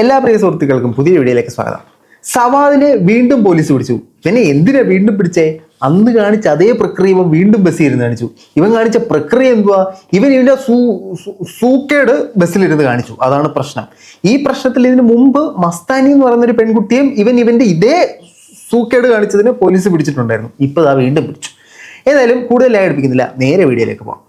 എല്ലാ പ്രിയ സുഹൃത്തുക്കൾക്കും പുതിയ വീഡിയോയിലേക്ക് സ്വാഗതം. സവാദിനെ വീണ്ടും പോലീസ് പിടിച്ചു. പിന്നെ എന്തിനാ വീണ്ടും പിടിച്ചേ? അന്ന് കാണിച്ച അതേ പ്രക്രിയ ഇവൻ വീണ്ടും ബസ്സിലിരുന്ന് കാണിച്ചു. ഇവൻ കാണിച്ച പ്രക്രിയ എന്തുവാ? ഇവന്റെ സൂക്കേട് ബസ്സിലിരുന്ന് കാണിച്ചു. അതാണ് പ്രശ്നം. ഈ പ്രശ്നത്തിൽ ഇതിന് മുമ്പ് മസ്താനി എന്ന് പറയുന്നൊരു പെൺകുട്ടിയും ഇവന്റെ ഇതേ സൂക്കേട് കാണിച്ചതിന് പോലീസ് പിടിച്ചിട്ടുണ്ടായിരുന്നു. ഇപ്പൊ ഇതാ വീണ്ടും പിടിച്ചു. ഏതായാലും കൂടുതലായി അടുപ്പിക്കുന്നില്ല, നേരെ വീഡിയോയിലേക്ക് പോകാം.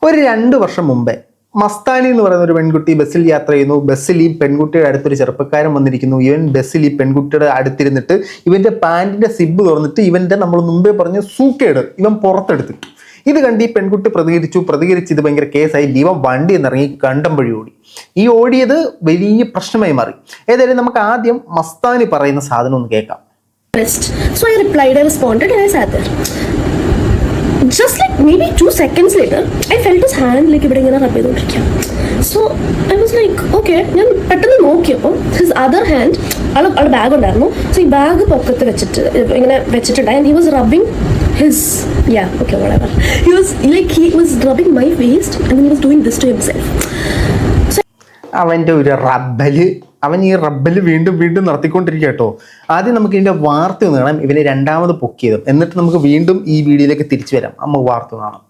ഒരു 2 വർഷം മുമ്പേ മസ്താനി എന്ന് പറയുന്ന ഒരു പെൺകുട്ടി ബസ്സിൽ യാത്ര ചെയ്യുന്നു. ബസ്സിൽ ഈ പെൺകുട്ടിയുടെ അടുത്തൊരു ചെറുപ്പക്കാരൻ വന്നിരിക്കുന്നു. ഇവൻ ബസ്സിൽ ഈ പെൺകുട്ടിയുടെ അടുത്തിരുന്നിട്ട് ഇവന്റെ പാൻറ്റിന്റെ സിബ് തുറന്നിട്ട് ഇവന്റെ നമ്മൾ മുമ്പേ പറഞ്ഞ സൂക്കേട് ഇവൻ പുറത്തെടുത്തിട്ടു. ഇത് കണ്ട് ഈ പെൺകുട്ടി പ്രതികരിച്ച് ഇത് ഭയങ്കര കേസായി. ഇവൻ വണ്ടി എന്നിറങ്ങി കണ്ടം വഴി ഓടി. ഈ ഓടിയത് വലിയ പ്രശ്നമായി മാറി. ഏതായാലും നമുക്ക് ആദ്യം മസ്താനി പറയുന്ന സാധനം ഒന്ന് കേൾക്കാം. So I replied, I responded, and I sat there. Just like maybe 2 seconds later, I felt his hand like ഇവിടെ ഇങ്ങനെ റബ്ബ് ചെയ്തോണ്ടിരിക്കുക. So I was like, okay. ഞാൻ പെട്ടെന്ന് നോക്കിയപ്പോൾ his other hand, ആളുടെ ബാഗ് ഉണ്ടായിരുന്നു. So ഈ ബാഗ് പൊക്കത്ത് വെച്ചിട്ട് ഇങ്ങനെ വെച്ചിട്ടുണ്ടായി. And he was rubbing his, yeah, okay, whatever. He was rubbing my waist and then he was doing this to himself. അവൻ്റെ ഒരു അവൻ ഈ റബ്ബല് വീണ്ടും നടത്തിക്കൊണ്ടിരിക്കുക കേട്ടോ. ആദ്യം നമുക്ക് ഇതിൻ്റെ വാർത്ത ഒന്ന് കാണാം. ഇവനെ രണ്ടാമത് പൊക്കിയതും എന്നിട്ട് നമുക്ക് വീണ്ടും ഈ വീഡിയോയിലേക്ക് തിരിച്ചു വരാം. നമുക്ക് വാർത്ത കാണാം.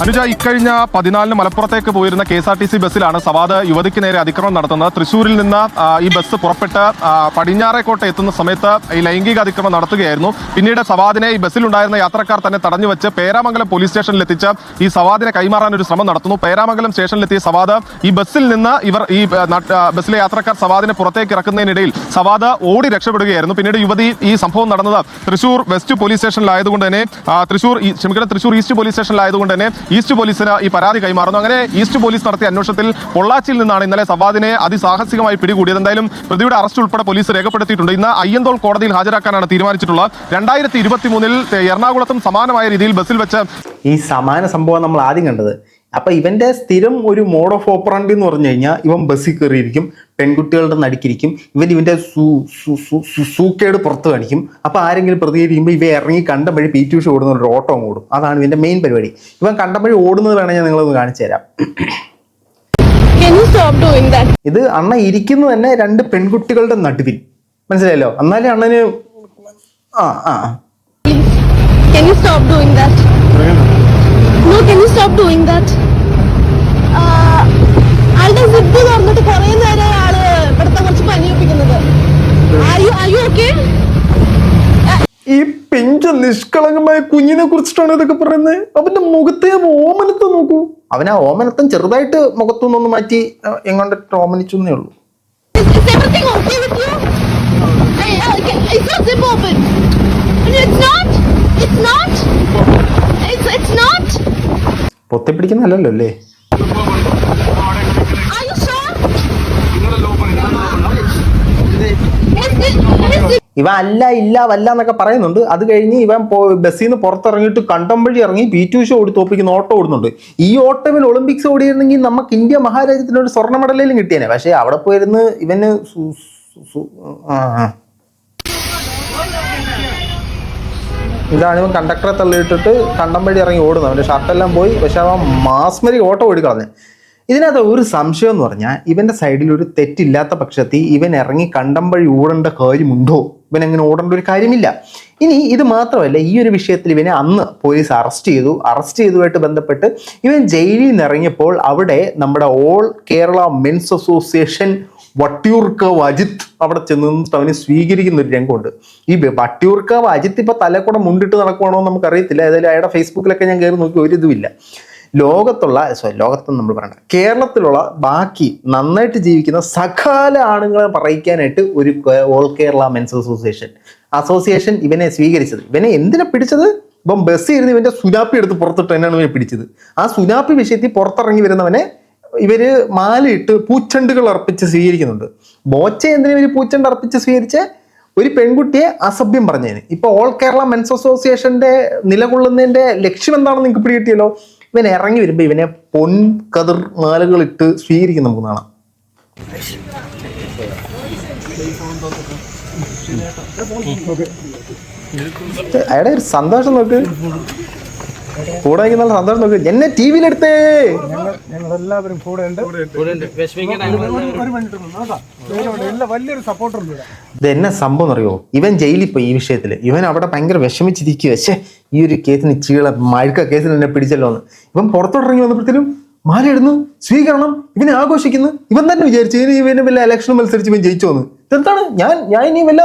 അനുജ, ഇക്കഴിഞ്ഞ 14 മലപ്പുറത്തേക്ക് പോയിരുന്ന KSRTC ബസ്സിലാണ് സവാദ് യുവതിക്ക് നേരെ അതിക്രമം നടത്തുന്നത്. തൃശ്ശൂരിൽ നിന്ന് ഈ ബസ് പുറപ്പെട്ട് പടിഞ്ഞാറേക്കോട്ട് എത്തുന്ന സമയത്ത് ഈ ലൈംഗിക അതിക്രമം നടത്തുകയായിരുന്നു. പിന്നീട് സവാദിനെ ഈ ബസ്സിലുണ്ടായിരുന്ന യാത്രക്കാർ തന്നെ തടഞ്ഞു വെച്ച് പേരാമംഗലം പോലീസ് സ്റ്റേഷനിൽ എത്തിച്ച് ഈ സവാദിനെ കൈമാറാൻ ഒരു ശ്രമം നടത്തുന്നു. പേരാമംഗലം സ്റ്റേഷനിലെത്തിയ സവാദ് ഈ ബസ്സിൽ നിന്ന് ഈ ബസ്സിലെ യാത്രക്കാർ സവാദിനെ പുറത്തേക്ക് ഇറക്കുന്നതിനിടയിൽ സവാദ് ഓടി രക്ഷപ്പെടുകയായിരുന്നു. പിന്നീട് യുവതി ഈ സംഭവം നടന്നത് തൃശ്ശൂർ വെസ്റ്റ് പോലീസ് സ്റ്റേഷനിലായതുകൊണ്ട് തന്നെ തൃശ്ശൂർ ഈസ്റ്റ് പോലീസ് സ്റ്റേഷനിലായതുകൊണ്ട് തന്നെ ഈസ്റ്റ് പോലീസിന് ഈ പരാതി കൈമാറുന്നു. അങ്ങനെ ഈസ്റ്റ് പോലീസ് നടത്തിയ അന്വേഷണത്തിൽ പൊള്ളാച്ചിയിൽ നിന്നാണ് ഇന്നലെ സവാദിനെ അതിസാഹസികമായി പിടികൂടിയത്. എന്തായാലും പ്രതിയുടെ അറസ്റ്റ് ഉൾപ്പെടെ പോലീസ് രേഖപ്പെടുത്തിയിട്ടുണ്ട്. ഇന്ന് അയ്യന്തോൾ കോടതിയിൽ ഹാജരാക്കാനാണ് തീരുമാനിച്ചിട്ടുള്ളത്. 2023 എറണാകുളത്തും സമാനമായ രീതിയിൽ ബസ്സിൽ വെച്ച് ഈ സമാന സംഭവം നമ്മൾ ആദ്യം കണ്ടത്. അപ്പൊ ഇവന്റെ സ്ഥിരം ഒരു മോഡ് ഓഫ് ഓപ്പറാണ്ടി എന്ന് പറഞ്ഞു കഴിഞ്ഞാൽ ഇവൻ ബസ്സിൽ കയറിയിരിക്കും, പെൺകുട്ടികളുടെ നടുക്കിരിക്കും, ഇവന്റെ സൂക്കേട് പുറത്ത് കാണിക്കും. അപ്പൊ ആരെങ്കിലും പ്രതികരിക്കുമ്പോൾ ഇവ ഇറങ്ങി കണ്ടം വഴി PT ഉഷ ഓടുന്ന ഒരു ഓട്ടം ഓടും. അതാണ് ഇവന്റെ മെയിൻ പരിപാടി. ഇവൻ കണ്ടം വഴി ഓടുന്നത് വേണമെങ്കിൽ ഞാൻ നിങ്ങളൊന്ന് കാണിച്ചു തരാം. ഇത് അണ്ണ ഇരിക്കുന്നത് തന്നെ 2 പെൺകുട്ടികളുടെ നടുവിൽ, മനസ്സിലായല്ലോ? എന്നാലും അണ്ണന് Can you stop doing that? No, can you stop doing that? ആളുടെ സിബ് തുറന്നിട്ട് കുറേ നേരം ആള് ഇവിടുത്തെ കുറച്ച് പനിയൊപ്പിക്കുന്നത്. Are you okay? ഈ പിഞ്ച നിഷ്കളങ്കമായ കുഞ്ഞിനെ കുറിച്ചിട്ടാണ് ഇതൊക്കെ പറയുന്നത്. അവന്റെ മുഖത്തെ ഓമനത്തെ നോക്കൂ. അവൻ ആ ഓമനത്തം ചെറുതായിട്ട് മുഖത്തുനിന്നൊന്ന് മാറ്റി എങ്ങോട്ട് ഓമനിച്ചു എന്നേ ഉള്ളൂ. Is everything okay with you? It's not zip open. It's not. പൊത്തിപ്പിടിക്കുന്നല്ലോ അല്ലേ? ഇവ വല്ല എന്നൊക്കെ പറയുന്നുണ്ട്. അത് കഴിഞ്ഞ് ഇവൻ ബസ്സിൽ നിന്ന് പുറത്തിറങ്ങിയിട്ട് കണ്ടം വഴി ഇറങ്ങി PT ഉഷ ഓടി തോപ്പിക്കുന്ന ഓട്ടം ഓടുന്നുണ്ട്. ഈ ഓട്ടമിൽ ഒളിമ്പിക്സ് ഓടിയിരുന്നെങ്കിൽ നമുക്ക് ഇന്ത്യ മഹാരാജ്യത്തിന് ഒരു സ്വർണ്ണ മെഡലും കിട്ടിയേനെ. പക്ഷെ അവിടെ പോയിരുന്ന് ഇവന് ഇതാണ് ഇവൻ കണ്ടക്ടറെ തള്ളിയിട്ടിട്ട് കണ്ടം വഴി ഇറങ്ങി ഓടുന്നത്. അവൻ്റെ ഷർട്ടെല്ലാം പോയി. പക്ഷെ അവൻ മാസ്മരി ഓട്ടം ഓടിക്കളഞ്ഞ്. ഇതിനകത്ത് ഒരു സംശയം എന്ന് പറഞ്ഞാൽ ഇവന്റെ സൈഡിൽ ഒരു തെറ്റില്ലാത്ത പക്ഷത്തിൽ ഇവൻ ഇറങ്ങി കണ്ടം വഴി ഓടേണ്ട കാര്യമുണ്ടോ? ഇവൻ അങ്ങനെ ഓടേണ്ട ഒരു കാര്യമില്ല. ഇനി ഇത് മാത്രമല്ല, ഈ ഒരു വിഷയത്തിൽ ഇവനെ അന്ന് പോലീസ് അറസ്റ്റ് ചെയ്തതുമായിട്ട് ബന്ധപ്പെട്ട് ഇവൻ ജയിലിൽ നിന്ന് ഇറങ്ങിയപ്പോൾ അവിടെ നമ്മുടെ all Kerala men's association Vattiyoorkavu Ajith അവിടെ ചെന്നിട്ട് അവനെ സ്വീകരിക്കുന്ന ഒരു രംഗമുണ്ട്. ഈ വട്ടിയൂർക്കാവ് അജിത്ത് ഇപ്പൊ തലക്കൂടെ മുണ്ടിട്ട് നടക്കുവാണോ എന്ന് നമുക്കറിയത്തില്ല. ഏതായാലും അയാളുടെ ഫേസ്ബുക്കിലൊക്കെ ഞാൻ കയറി നോക്കി ഒരു ഇതുമില്ല. ലോകത്തൊന്നും നമ്മൾ പറയണ്ട, കേരളത്തിലുള്ള ബാക്കി നന്നായിട്ട് ജീവിക്കുന്ന സകല ആണുങ്ങളെ പറയിക്കാനായിട്ട് ഒരു ഓൾ കേരള മെൻസ് അസോസിയേഷൻ ഇവനെ സ്വീകരിച്ചത്. ഇവനെ എന്തിനാ പിടിച്ചത്? ഇപ്പം ബസ്സിൽ ഇരുന്ന് ഇവന്റെ സുനാപ്പി എടുത്ത് പുറത്തിട്ട് തന്നെയാണ് ഇവനെ പിടിച്ചത്. ആ സുനാപ്പി വിഷയത്തിൽ പുറത്തിറങ്ങി വരുന്നവനെ ഇവര് മാലയിട്ട് പൂച്ചെണ്ടുകൾ അർപ്പിച്ച് സ്വീകരിക്കുന്നുണ്ട്. ബോച്ച എന്തിനാ ഇവര് പൂച്ചെണ്ട് അർപ്പിച്ച് സ്വീകരിച്ച് ഒരു പെൺകുട്ടിയെ അസഭ്യം പറഞ്ഞതിന്. ഇപ്പൊ ഓൾ കേരള മെൻസ് അസോസിയേഷന്റെ നിലകൊള്ളുന്നതിന്റെ ലക്ഷ്യം എന്താണെന്ന് നിങ്ങൾക്ക് പിടികിട്ടിയല്ലോ. ഇവൻ ഇറങ്ങി വരുമ്പോൾ ഇവനെ പൊൻകതിർ മാലകളിട്ട് സ്വീകരിക്കും. നമുക്ക് കാണാം. അയാളുടെ ഒരു സന്തോഷം നോക്ക്, കൂടെ നിൽക്കുന്ന സന്തോഷം നോക്ക്. എന്നെ ടി വിയിലെടുത്തേ. ഞങ്ങളെല്ലാവരും കൂടെ ഉണ്ട്. വലിയൊരു സപ്പോർട്ടുണ്ട്. ഇത് എന്നെ സംഭവം അറിയോ, ഇവൻ ജയിലിൽ പോയി ഈ വിഷയത്തിൽ. ഇവൻ അവിടെ ഭയങ്കര വിഷമിച്ചിരിക്കുക. പക്ഷേ ഈ ഒരു കേസിന് മഴക്ക കേസിൽ എന്നെ പിടിച്ചല്ലോ എന്ന്. ഇവൻ പുറത്തോട്ടിറങ്ങി വന്നപ്പോഴത്തേനും മാലയിടുന്നു, സ്വീകരണം, ഇവനെ ആഘോഷിക്കുന്നു. ഇവൻ തന്നെ വിചാരിച്ചു ഇവന് വല്ല ഇലക്ഷൻ മത്സരിച്ച് ഇവൻ ജയിച്ചു വന്ന്. ഇതെന്താണ് ഞാൻ ഇനി വല്ല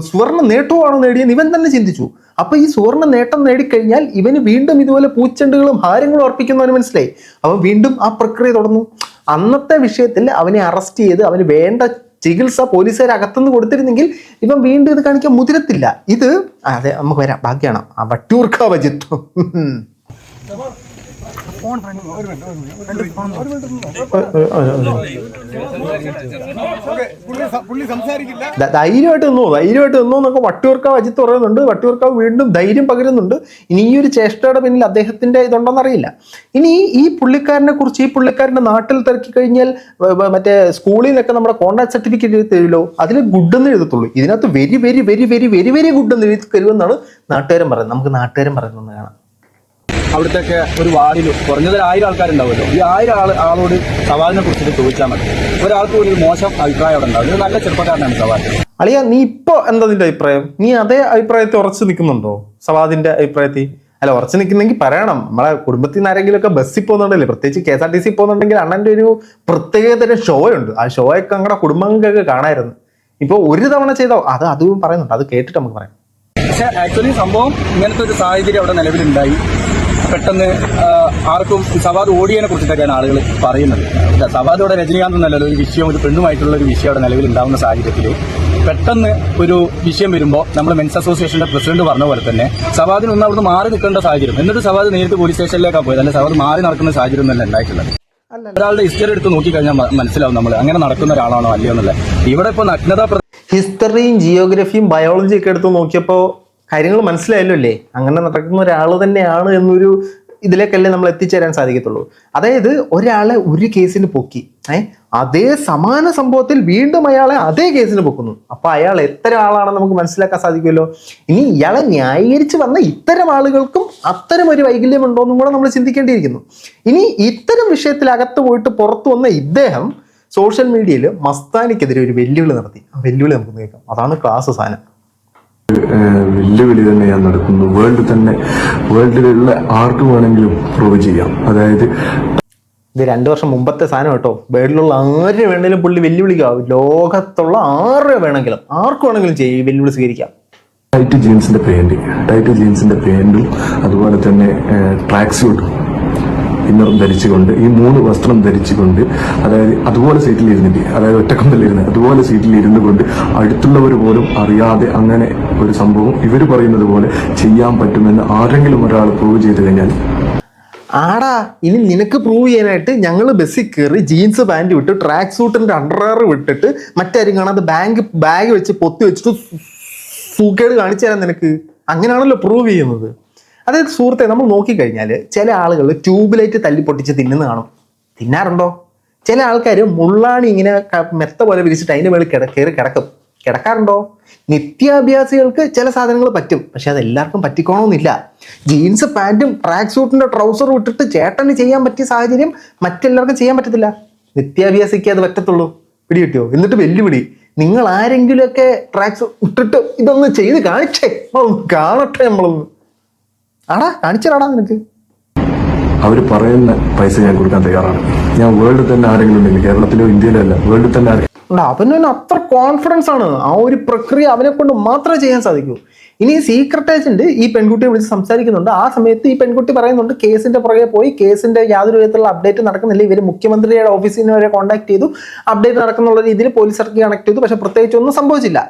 സുവർണ്ണ നേട്ടമാണോ നേടിയെന്ന് ഇവൻ തന്നെ ചിന്തിച്ചു. അപ്പൊ ഈ സുവർണ്ണ നേട്ടം നേടിക്കഴിഞ്ഞാൽ ഇവന് വീണ്ടും ഇതുപോലെ പൂച്ചെണ്ടുകളും ഹാരങ്ങളും അർപ്പിക്കുന്നവന് മനസ്സിലായി. അവൻ വീണ്ടും ആ പ്രക്രിയ തുടർന്നു. അന്നത്തെ വിഷയത്തിൽ അവനെ അറസ്റ്റ് ചെയ്ത് അവന് വേണ്ട ചികിത്സ പോലീസുകാർ അകത്തുനിന്ന് കൊടുത്തിരുന്നെങ്കിൽ ഇവൻ വീണ്ടും ഇത് കാണിക്കാൻ മുതിരത്തില്ല. ഇത് അതെ, നമുക്ക് വരാം, ബാക്കിയാണ് ആ വട്ടിയൂർക്കാവ് വജിത്വം. ധൈര്യമായിട്ട് നിന്നോ എന്നൊക്കെ വട്ടിയൂർക്കാവ് അജിത്ത് പറയുന്നുണ്ട്. വട്ടിയൂർക്കാവ് വീണ്ടും ധൈര്യം പകരുന്നുണ്ട്. ഇനി ഈ ഒരു ചേഷ്ടയുടെ പിന്നിൽ അദ്ദേഹത്തിന്റെ ഇതുണ്ടോന്ന് അറിയില്ല. ഇനി ഈ പുള്ളിക്കാരനെ കുറിച്ച്, ഈ പുള്ളിക്കാരന്റെ നാട്ടിൽ തിരക്കി കഴിഞ്ഞാൽ മറ്റേ സ്കൂളിൽ നിന്നൊക്കെ നമ്മുടെ കോൺടാക്ട് സർട്ടിഫിക്കറ്റ് തരുമല്ലോ, അതിൽ ഗുഡ് എന്ന് എഴുതത്തുള്ളൂ. ഇതിനകത്ത് very very very very very very good എന്ന് എഴുതി തരുമെന്നാണ് നാട്ടുകാരൻ പറയുന്നത്. നമുക്ക് നാട്ടുകാരൻ പറയുന്നത് കാണാം. അവിടുത്തെ ഒരു വാർഡിൽ കുറഞ്ഞത് 1000 ആൾക്കാരുണ്ടാവുമല്ലോ. ഈ 1000 ആളോട് സവാദിനെ കുറിച്ചിട്ട് ചോദിച്ചാൽ മതി. ഒരാൾക്ക് ഒരു മോശം അഭിപ്രായം അവിടെ ഉണ്ടാവും. ഇത് നല്ല ചെറുപ്പക്കാരനാണ് സവാദ്. അളിയ, നീ ഇപ്പൊ എന്താ നിന്റെ അഭിപ്രായം? നീ അതേ അഭിപ്രായത്തിൽ ഉറച്ചു നിൽക്കുന്നുണ്ടോ? സവാദിന്റെ അഭിപ്രായത്തിൽ അല്ല, ഉറച്ചു നിൽക്കുന്നെങ്കിൽ പറയണം. നമ്മളെ കുടുംബത്തിൽ നിന്ന് ആരെങ്കിലും ഒക്കെ ബസ്സിൽ പോകുന്നുണ്ടല്ലേ, പ്രത്യേകിച്ച് KSRTC പോകുന്നുണ്ടെങ്കിൽ അണ്ണന്റെ ഒരു പ്രത്യേകതരം ഷോ ഉണ്ട്. ആ ഷോയൊക്കെ അങ്ങനെ കുടുംബങ്ങൾക്കൊക്കെ കാണായിരുന്നു. ഇപ്പൊ ഒരു തവണ ചെയ്തോ അതും പറയുന്നുണ്ട്. അത് കേട്ടിട്ട് നമുക്ക് പറയാം. പക്ഷെ ആക്ച്വലി സംഭവം ഇങ്ങനത്തെ ഒരു സാഹചര്യം അവിടെ നിലവിലുണ്ടായി. പെട്ടെന്ന് ആർക്കും സവാദ് ഓടിയതിനെ കുറിച്ചിട്ടൊക്കെയാണ് ആളുകൾ പറയുന്നത്. സവാദോടെ രജനീകാന്ത് എന്നല്ലല്ലോ ഒരു വിഷയം, ഒരു പെണ്ണുമായിട്ടുള്ള ഒരു വിഷയം അവിടെ നിലവിലുണ്ടാകുന്ന സാഹചര്യത്തിൽ പെട്ടെന്ന് ഒരു വിഷയം വരുമ്പോൾ നമ്മൾ മെൻസ് അസോസിയേഷന്റെ പ്രസിഡന്റ് പറഞ്ഞ പോലെ തന്നെ സവാദിന് ഒന്ന് അവിടുന്ന് മാറി നിൽക്കേണ്ട സാഹചര്യം. എന്നിട്ട് സവാദ് നേരിട്ട് പോലീസ് സ്റ്റേഷനിലേക്കാണ് പോയത്. അല്ലെ സവാദ് മാറി നടക്കുന്ന സാഹചര്യം ഒന്നല്ല ഉണ്ടായിട്ടുള്ളത്. ഒരാളുടെ ഹിസ്റ്ററി എടുത്ത് നോക്കിക്കഴിഞ്ഞാൽ മനസ്സിലാവും നമ്മൾ അങ്ങനെ നടക്കുന്ന ഒരാളാണോ അല്ലയോ എന്നുള്ളത്. ഇവിടെ ഇപ്പോൾ നഗ്നത ഹിസ്റ്ററിയും ജിയോഗ്രഫിയും ബയോളജിയും ഒക്കെ എടുത്ത് നോക്കിയപ്പോൾ കാര്യങ്ങൾ മനസ്സിലായല്ലോ അല്ലേ, അങ്ങനെ നടക്കുന്ന ഒരാൾ തന്നെയാണ് എന്നൊരു ഇതിലേക്കല്ലേ നമ്മൾ എത്തിച്ചേരാൻ സാധിക്കത്തുള്ളൂ. അതായത് ഒരാളെ ഒരു കേസിന് പൊക്കി, അതേ സമാന സംഭവത്തിൽ വീണ്ടും അയാളെ അതേ കേസിന് പൊക്കുന്നു. അപ്പൊ അയാൾ എത്ര ആളാണെന്ന് നമുക്ക് മനസ്സിലാക്കാൻ സാധിക്കുമല്ലോ. ഇനി ഇയാളെ ന്യായീകരിച്ച് വന്ന ഇത്തരം ആളുകൾക്കും അത്തരം ഒരു വൈകല്യം ഉണ്ടോയെന്നും കൂടെ നമ്മൾ ചിന്തിക്കേണ്ടിയിരിക്കുന്നു. ഇനി ഇത്തരം വിഷയത്തിൽ അകത്ത് പോയിട്ട് പുറത്തു വന്ന ഇദ്ദേഹം സോഷ്യൽ മീഡിയയിൽ മസ്താനിക്കെതിരെ ഒരു വെല്ലുവിളി നടത്തി. ആ വെല്ലുവിളി നമുക്ക് കേൾക്കാം. അതാണ് ക്ലാസ് സാധനം. വെല്ലുവിളി തന്നെ ഞാൻ നടത്തുന്നു. വേൾഡിലുള്ള ആർക്ക് വേണമെങ്കിലും പ്രൂവ് ചെയ്യാം. അതായത് ഇത് 2 വർഷം മുമ്പത്തെ സാധനം കേട്ടോ. വേൾഡിലുള്ള ആരെ വേണമെങ്കിലും പുള്ളി വെല്ലുവിളിക്കാം. ലോകത്തുള്ള ആർക്ക് വേണമെങ്കിലും ചെയ്യും, വെല്ലുവിളി സ്വീകരിക്കാം. ടൈറ്റ് ജീൻസിന്റെ പാന്റും അതുപോലെ തന്നെ ട്രാക്ക് സ്യൂട്ടും ഇന്നറും ധരിച്ചുകൊണ്ട്, ഈ 3 വസ്ത്രം ധരിച്ചുകൊണ്ട്, അതായത് അതുപോലെ സീറ്റിൽ ഇരുന്നിട്ട്, അതായത് ഒറ്റക്കൊന്നല്ലിരുന്ന് അതുപോലെ സീറ്റിൽ ഇരുന്നു കൊണ്ട് അടുത്തുള്ളവർ പോലും അറിയാതെ അങ്ങനെ ഒരു സംഭവം ഇവർ പറയുന്നത് പോലെ ചെയ്യാൻ പറ്റുമെന്ന് ആരെങ്കിലും ഒരാൾ പ്രൂവ് ചെയ്ത് കഴിഞ്ഞാൽ ആടാ, ഇനി നിനക്ക് പ്രൂവ് ചെയ്യാനായിട്ട് ഞങ്ങൾ ബസ്സിൽ കയറി ജീൻസ് പാൻറ് വിട്ട് ട്രാക്ക് സൂട്ടിന്റെ അണ്ടർവെയർ വിട്ടിട്ട് മറ്റാരും കാണാതെ ബാഗ് വെച്ച് പൊത്തി വെച്ചിട്ട് സൂക്കേട് കാണിച്ചു തരാൻ നിനക്ക്. അങ്ങനെയാണല്ലോ പ്രൂവ് ചെയ്യുന്നത്. അതായത് സുഹൃത്തെ, നമ്മൾ നോക്കിക്കഴിഞ്ഞാൽ ചില ആളുകൾ ട്യൂബ് ലൈറ്റ് തല്ലി പൊട്ടിച്ച് തിന്നാറുണ്ടോ? ചില ആൾക്കാർ മുള്ളാണി ഇങ്ങനെ മെത്ത പോലെ വിരിച്ചിട്ട് അതിൻ്റെ മേളിൽ കയറി കിടക്കാറുണ്ടോ? നിത്യാഭ്യാസികൾക്ക് ചില സാധനങ്ങൾ പറ്റും, പക്ഷെ അത് എല്ലാവർക്കും പറ്റിക്കോണമെന്നില്ല. ജീൻസ് പാൻറ്റും ട്രാക്ക് സൂട്ടിന്റെ ട്രൗസറും ഇട്ടിട്ട് ചേട്ടന് ചെയ്യാൻ പറ്റിയ സാഹചര്യം മറ്റെല്ലാവർക്കും ചെയ്യാൻ പറ്റത്തില്ല. നിത്യാഭ്യാസിക്ക് അത് പറ്റത്തുള്ളൂ. പിടി കിട്ടിയോ? എന്നിട്ട് വെല്ലുവിളി, നിങ്ങൾ ആരെങ്കിലുമൊക്കെ ട്രാക്ക് സൂട്ട് ഇട്ടിട്ട് ഇതൊന്ന് ചെയ്ത് കാണട്ടെ നമ്മളൊന്ന്. ആടാ, കാണിച്ചാടാ നിനക്ക്. അവർ പറയുന്ന പൈസ ഞാൻ കൊടുക്കാൻ തയ്യാറാണ്. ഞാൻ വേൾഡിൽ തന്നെ ആരെങ്കിലും ഉണ്ടെങ്കിൽ, കേരളത്തിലോ ഇന്ത്യയിലോ അല്ല, വേൾഡിൽ തന്നെ അവന് അത്ര കോൺഫിഡൻസ് ആണ്. ആ ഒരു പ്രക്രിയ അവനെ കൊണ്ട് മാത്രമേ ചെയ്യാൻ സാധിക്കൂ. ഇനി സീക്രട്ട് ഏജന്റ് ഈ പെൺകുട്ടിയെ വിളിച്ച് സംസാരിക്കുന്നുണ്ട്. ആ സമയത്ത് ഈ പെൺകുട്ടി പറയുന്നുണ്ട് കേസിന്റെ പുറകെ പോയി, കേസിന്റെ യാതൊരു വിധത്തിലുള്ള അപ്ഡേറ്റ് നടക്കുന്നില്ല. ഇവർ മുഖ്യമന്ത്രിയുടെ ഓഫീസിനെ വരെ കോൺടാക്ട് ചെയ്തു, അപ്ഡേറ്റ് നടക്കുന്നുള്ള രീതിയിൽ പോലീസുകാർക്ക് കണക്ട് ചെയ്തു, പക്ഷെ പ്രത്യേകിച്ച് ഒന്നും സംഭവിച്ചില്ല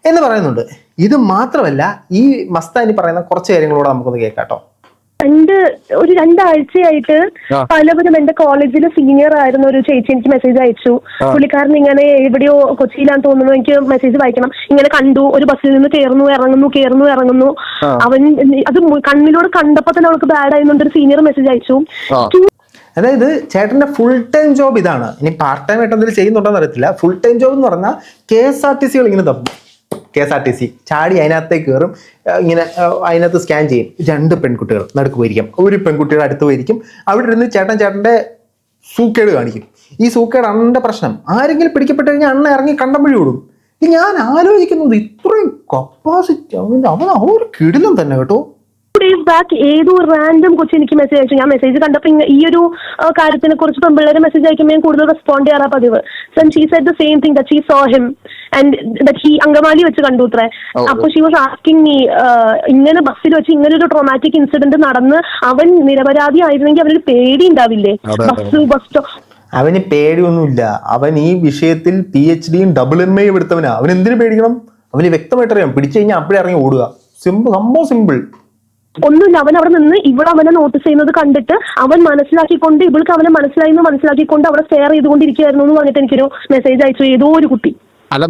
എന്ന് പറയുന്നുണ്ട്. ഇത് മാത്രമല്ല, ഈ മസ്താനി പറയുന്ന കുറച്ച് കാര്യങ്ങളോട് നമുക്കൊന്ന് കേൾക്കാട്ടോ. 2 ആഴ്ചയായിട്ട് പലവരും എന്റെ കോളേജിൽ സീനിയർ ആയിരുന്ന ഒരു ചേച്ചി എനിക്ക് മെസ്സേജ് അയച്ചു. പുള്ളിക്കാരൻ ഇങ്ങനെ എവിടെയോ കൊച്ചിയിലാന്ന് തോന്നുന്നു, എനിക്ക് മെസ്സേജ് വായിക്കണം, ഇങ്ങനെ കണ്ടു, ഒരു ബസ്സിൽ നിന്ന് കയറുന്നു ഇറങ്ങുന്നു. അവൻ അത് കണ്ണിലൂടെ കണ്ടപ്പോ തന്നെ അവൾക്ക് ബാഡ് ആയിരുന്നുണ്ട്. ഒരു സീനിയർ മെസ്സേജ് അയച്ചു. അതായത് ചേട്ടന്റെ ഫുൾ ടൈം ജോബ് ഇതാണ്. ഇനി പാർട്ട് ടൈം ആയിട്ട് എന്തെങ്കിലും ചെയ്യുന്നുണ്ടോന്ന് അറിയത്തില്ല. ഫുൾ ടൈം ജോബ് എന്ന് പറഞ്ഞാൽ KSRTC ഇങ്ങനെ തപ്പും. KSRTC ചാടി അതിനകത്തേക്ക് കയറും, ഇങ്ങനെ അതിനകത്ത് സ്കാൻ ചെയ്യും. 2 പെൺകുട്ടികൾ നടുക്ക് പോയിരിക്കും, ഒരു പെൺകുട്ടിയുടെ അടുത്ത് പോയിരിക്കും. അവിടെ ഇരുന്ന് ചേട്ടൻ്റെ സൂക്കേട് കാണിക്കും. ഈ സൂക്കേട് അണ്ണൻ്റെ പ്രശ്നം. ആരെങ്കിലും പിടിക്കപ്പെട്ട് കഴിഞ്ഞാൽ അണ്ണ ഇറങ്ങി കണ്ടമ്പഴി വിടും. ഞാൻ ആലോചിക്കുന്നത് ഇത്രയും കപ്പാസിറ്റി അവൻ ഒരു കിടിലം തന്നെ കേട്ടോ. days back ഏതോ റാൻഡം കൊച്ചു എനിക്ക് മെസ്സേജ് അയച്ചു. ഞാൻ മെസ്സേജ് കണ്ടപ്പോൾ ഈ ഒരു കാര്യത്തിനെ കുറിച്ച് പെൺപിള്ളേരെ മെസ്സേജ് അയക്കുമ്പോൾ ഞാൻ കൂടുതൽ റെസ്പോണ്ട് ചെയ്യാറാ പതിവ്. She said the same thing, that she saw him and that he Angamaly വെച്ച് കണ്ടു അത്രേ. അപ്പോൾ ഷീ വാസ് ആസ്കിങ് മീ, ഇങ്ങനെ ബസ്സിൽ വെച്ച് ഇങ്ങനെ ഒരു ട്രോമാറ്റിക് ഇൻസിഡന്റ് നടന്ന് അവൻ നിരപരാധി ആയിരുന്നെങ്കിൽ അവനൊരു പേടി ഉണ്ടാവില്ലേ? ബസ് അവന് പേടിയൊന്നുമില്ല. അവൻ ഈ വിഷയത്തിൽ PhD MA എടുത്തവനാ. അവൻ എന്തിനു പേടിക്കണം? അവന് വ്യക്തമായിട്ട് അറിയാം, പിടിച്ചു കഴിഞ്ഞാൽ അപ്പഴേ ഇറങ്ങി ഓടുക. സംഭവം സിമ്പിൾ. ഒന്നുമില്ല, അവൻ അവിടെ നിന്ന് ഇവിടെ അവനെ നോട്ടീസ് ചെയ്യുന്നത് കണ്ടിട്ട് അവൻ മനസ്സിലാക്കിക്കൊണ്ട് ഇവൾക്ക് അവനെ മനസ്സിലാക്കിക്കൊണ്ട് അവിടെ ഷെയർ ചെയ്തുകൊണ്ടിരിക്കുകയായിരുന്നു എന്ന് പറഞ്ഞിട്ട് എനിക്കൊരു മെസ്സേജ് അയച്ചു ഏതോ ഒരു കുട്ടി. അല്ല,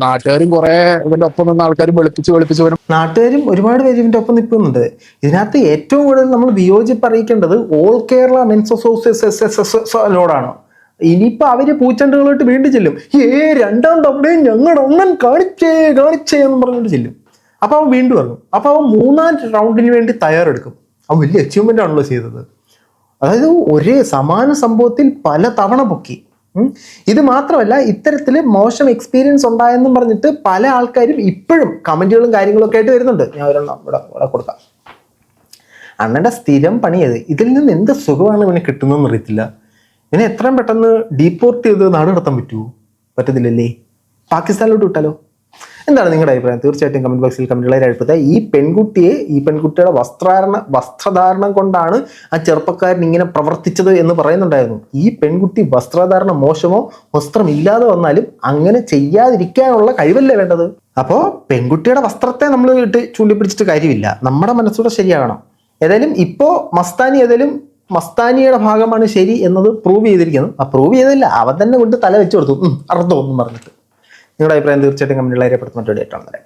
നാട്ടുകാരും കുറെ ഇവന്റെ ഒപ്പം നിന്ന ആൾക്കാരും വെളുപ്പിച്ച് വരും. നാട്ടുകാരും ഒരുപാട് പേര് ഇവന്റെ ഒപ്പം നിൽക്കുന്നുണ്ട്. ഇതിനകത്ത് ഏറ്റവും കൂടുതൽ നമ്മൾ വിയോജിപ്പ് അറിയിക്കേണ്ടത് ഓൾ കേരള മെൻസ് അസോസിയേഷനോടാണ്. ഇനിയിപ്പോ അവര് പൂച്ചണ്ടുകളായിട്ട് വീണ്ടും ചെല്ലും. 2ാം തവണയും ഞങ്ങളുടെ അണ്ണൻ കാണിച്ചേ എന്ന് പറഞ്ഞിട്ട് ചെല്ലും. അപ്പൊ അവൻ വീണ്ടും ഇറങ്ങും. അപ്പൊ അവൻ 3ാം റൗണ്ടിന് വേണ്ടി തയ്യാറെടുക്കും. അവൻ വലിയ അച്ചീവ്മെന്റ് ആണല്ലോ ചെയ്തത്. അതായത് ഒരേ സമാന സംഭവത്തിൽ പല തവണ പൊക്കി. ഇത് മാത്രമല്ല, ഇത്തരത്തില് മോശം എക്സ്പീരിയൻസ് ഉണ്ടായെന്നും പറഞ്ഞിട്ട് പല ആൾക്കാരും ഇപ്പോഴും കമന്റുകളും കാര്യങ്ങളൊക്കെ ആയിട്ട് വരുന്നുണ്ട്. ഞാൻ ഒരെണ്ണം ഇവിടെ കൊടുക്കാം. അണ്ണന്റെ സ്ഥിരം പണിയത്. ഇതിൽ നിന്ന് എന്ത് സുഖമാണ് ഇവന് കിട്ടുന്നതെന്ന് അറിയത്തില്ല. ഇവനെ എത്രയും പെട്ടെന്ന് ഡീപ്പോർട്ട് ചെയ്ത് നാട് കടത്താൻ പറ്റുമോ? പറ്റത്തില്ലല്ലേ? പാകിസ്ഥാനിലോട്ട് വിട്ടാലോ? എന്താണ് നിങ്ങളുടെ അഭിപ്രായം? തീർച്ചയായിട്ടും കമന്റ് ബോക്സിൽ കമന്റുകളെ രേഖപ്പെടുത്തുക. ഈ പെൺകുട്ടിയുടെ വസ്ത്രധാരണം കൊണ്ടാണ് ആ ചെറുപ്പക്കാരൻ ഇങ്ങനെ പ്രവർത്തിച്ചത് എന്ന് പറയുന്നുണ്ടായിരുന്നു. ഈ പെൺകുട്ടി വസ്ത്രധാരണം മോശമോ വസ്ത്രമില്ലാതെ വന്നാലും അങ്ങനെ ചെയ്യാതിരിക്കാനുള്ള കഴിവല്ലേ വേണ്ടത്? അപ്പോൾ പെൺകുട്ടിയുടെ വസ്ത്രത്തെ നമ്മൾ ഇട്ട് ചൂണ്ടിപ്പിടിച്ചിട്ട് കാര്യമില്ല. നമ്മുടെ മനസ്സൂടെ ശരിയാകണം. ഏതായാലും ഇപ്പോൾ മസ്താനിയുടെ ഭാഗമാണ് ശരി എന്നത് പ്രൂവ് ചെയ്തിരിക്കുന്നു. ആ പ്രൂവ് ചെയ്തില്ല, അവൻ തന്നെ കൊണ്ട് തല വെച്ച് കൊടുത്തു അർത്ഥം ഒന്നും പറഞ്ഞിട്ട്. നിങ്ങളുടെ അഭിപ്രായം തീർച്ചയായിട്ടും കമന്റുകളിൽ രേഖപ്പെടുത്തും. മറ്റൊരു ഡേറ്റ് ആണ്.